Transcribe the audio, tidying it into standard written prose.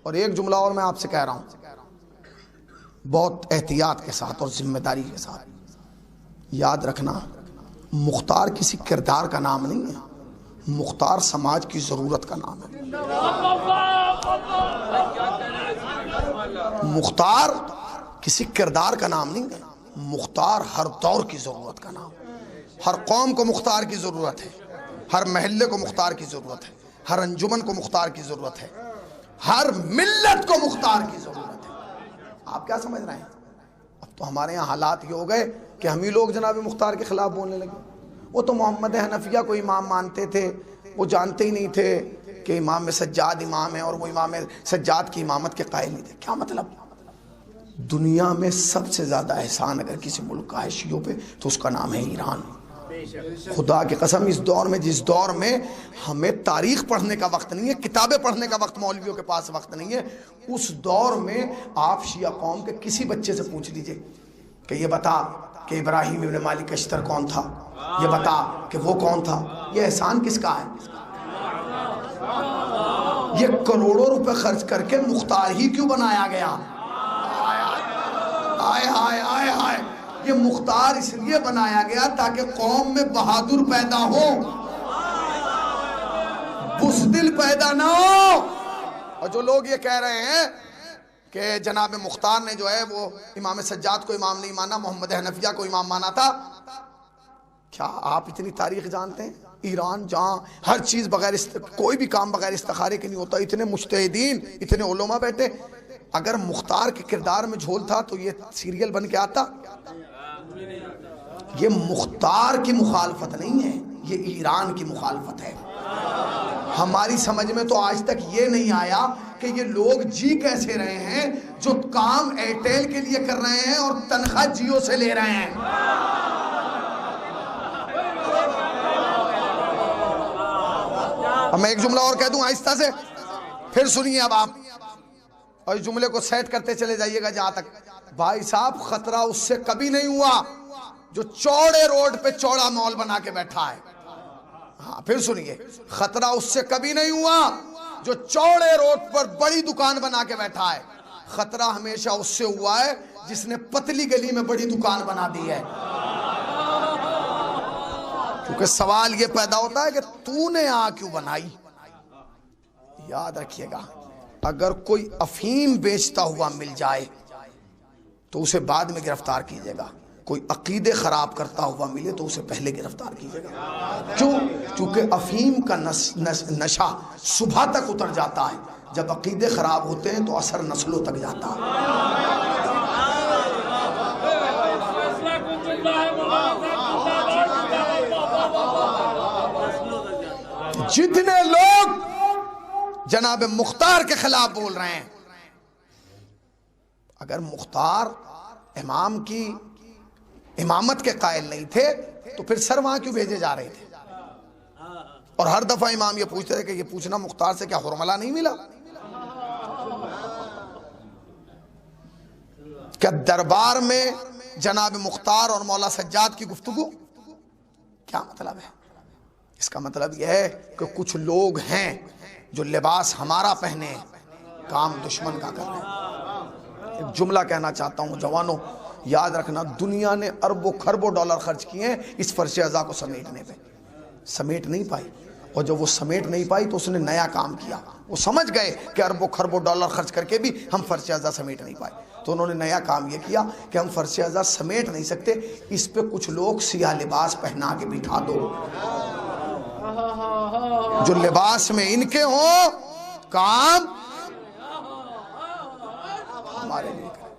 اور ایک جملہ اور میں آپ سے کہہ رہا ہوں بہت احتیاط کے ساتھ اور ذمہ داری کے ساتھ، یاد رکھنا مختار کسی کردار کا نام نہیں ہے، مختار سماج کی ضرورت کا نام ہے۔ مختار کسی کردار کا نام نہیں ہے، مختار ہر دور کی ضرورت کا نام ہے۔ ہر قوم کو مختار کی ضرورت ہے، ہر محلے کو مختار کی ضرورت ہے، ہر انجمن کو مختار کی ضرورت ہے، ہر ملت کو مختار کی ضرورت ہے۔ آپ کیا سمجھ رہے ہیں؟ اب تو ہمارے یہاں حالات یہ ہو گئے کہ ہم ہی لوگ جناب مختار کے خلاف بولنے لگے۔ وہ تو محمد حنفیہ کو امام مانتے تھے، وہ جانتے ہی نہیں تھے کہ امام سجاد امام ہے، اور وہ امام سجاد کی امامت کے قائل نہیں تھے۔ کیا مطلب؟ دنیا میں سب سے زیادہ احسان اگر کسی ملک کا ہے شیعوں پہ تو اس کا نام ہے ایران۔ خدا کی قسم اس دور میں، جس دور میں ہمیں تاریخ پڑھنے کا وقت نہیں ہے، کتابیں پڑھنے کا وقت مولویوں کے پاس وقت نہیں ہے، اس دور میں آپ شیعہ قوم کے کسی بچے سے پوچھ لیجئے کہ یہ بتا کہ ابراہیم ابن مالک اشتر کون تھا، یہ بتا کہ وہ کون تھا، یہ احسان کس کا ہے؟ یہ کروڑوں روپے خرچ کر کے مختار ہی کیوں بنایا گیا؟ آئے آئے آئے آئے، یہ مختار اس لیے بنایا گیا تاکہ قوم میں بہادر پیدا ہو، بزدل پیدا نہ ہو۔ اور جو لوگ یہ کہہ رہے ہیں کہ جناب مختار نے جو ہے وہ امام سجاد کو امام نہیں مانا، محمد حنفیہ کو امام مانا تھا، کیا آپ اتنی تاریخ جانتے ہیں؟ ایران جہاں ہر چیز بغیر کوئی بھی کام بغیر استخارے کے نہیں ہوتا، اتنے مجتہدین، اتنے علماء بیٹھے، اگر مختار کے کردار میں جھول تھا تو یہ سیریل بن کے آتا؟ یہ مختار کی مخالفت نہیں ہے، یہ ایران کی مخالفت ہے۔ ہماری سمجھ میں تو آج تک یہ نہیں آیا کہ یہ لوگ جی کیسے رہے ہیں جو کام ایئرٹیل کے لیے کر رہے ہیں اور تنخواہ جیو سے لے رہے ہیں۔ اب میں ایک جملہ اور کہہ دوں آہستہ سے، پھر سنیے اب آپ، اور اس جملے کو سیٹ کرتے چلے جائیے گا جہاں تک۔ بھائی صاحب خطرہ اس سے کبھی نہیں ہوا جو چوڑے روڈ پہ چوڑا مال بنا کے بیٹھا ہے۔ ہاں پھر سنیے، خطرہ اس سے کبھی نہیں ہوا جو چوڑے روڈ پر بڑی دکان بنا کے بیٹھا ہے، خطرہ ہمیشہ اس سے ہوا ہے جس نے پتلی گلی میں بڑی دکان بنا دی ہے۔ کیونکہ سوال یہ پیدا ہوتا ہے کہ تو نے کیوں بنائی؟ یاد رکھیے گا، اگر کوئی افہیم بیچتا ہوا مل جائے تو اسے بعد میں گرفتار کیجیے گا، کوئی عقیدے خراب کرتا ہوا ملے تو اسے پہلے گرفتار کیجیے گا۔ کیوں؟ کیونکہ افہیم کا نشہ صبح تک اتر جاتا ہے، جب عقیدے خراب ہوتے ہیں تو اثر نسلوں تک جاتا ہے۔ جتنے لوگ جناب مختار کے خلاف بول رہے ہیں، اگر مختار امام کی امامت کے قائل نہیں تھے تو پھر سر وہاں کیوں بھیجے جا رہے تھے؟ اور ہر دفعہ امام یہ پوچھتے تھے کہ یہ پوچھنا مختار سے کیا حرملہ نہیں ملا؟ کیا دربار میں جناب مختار اور مولا سجاد کی گفتگو؟ کیا مطلب ہے؟ اس کا مطلب یہ ہے کہ کچھ لوگ ہیں جو لباس ہمارا پہنے کام دشمن کا کر رہے ہیں۔ ایک جملہ کہنا چاہتا ہوں جوانوں، یاد رکھنا، دنیا نے اربوں خربوں ڈالر خرچ کیے ہیں اس فرش اعضا کو سمیٹنے پہ، سمیٹ نہیں پائی، اور جب وہ سمیٹ نہیں پائی تو اس نے نیا کام کیا۔ وہ سمجھ گئے کہ اربوں خربوں ڈالر خرچ کر کے بھی ہم فرش اعضا سمیٹ نہیں پائے، تو انہوں نے نیا کام یہ کیا کہ ہم فرش اعضا سمیٹ نہیں سکتے، اس پہ کچھ لوگ سیاہ لباس پہنا کے بٹھا دو، جو لباس میں ان کے ہوں کام ہمارے لیے کریں۔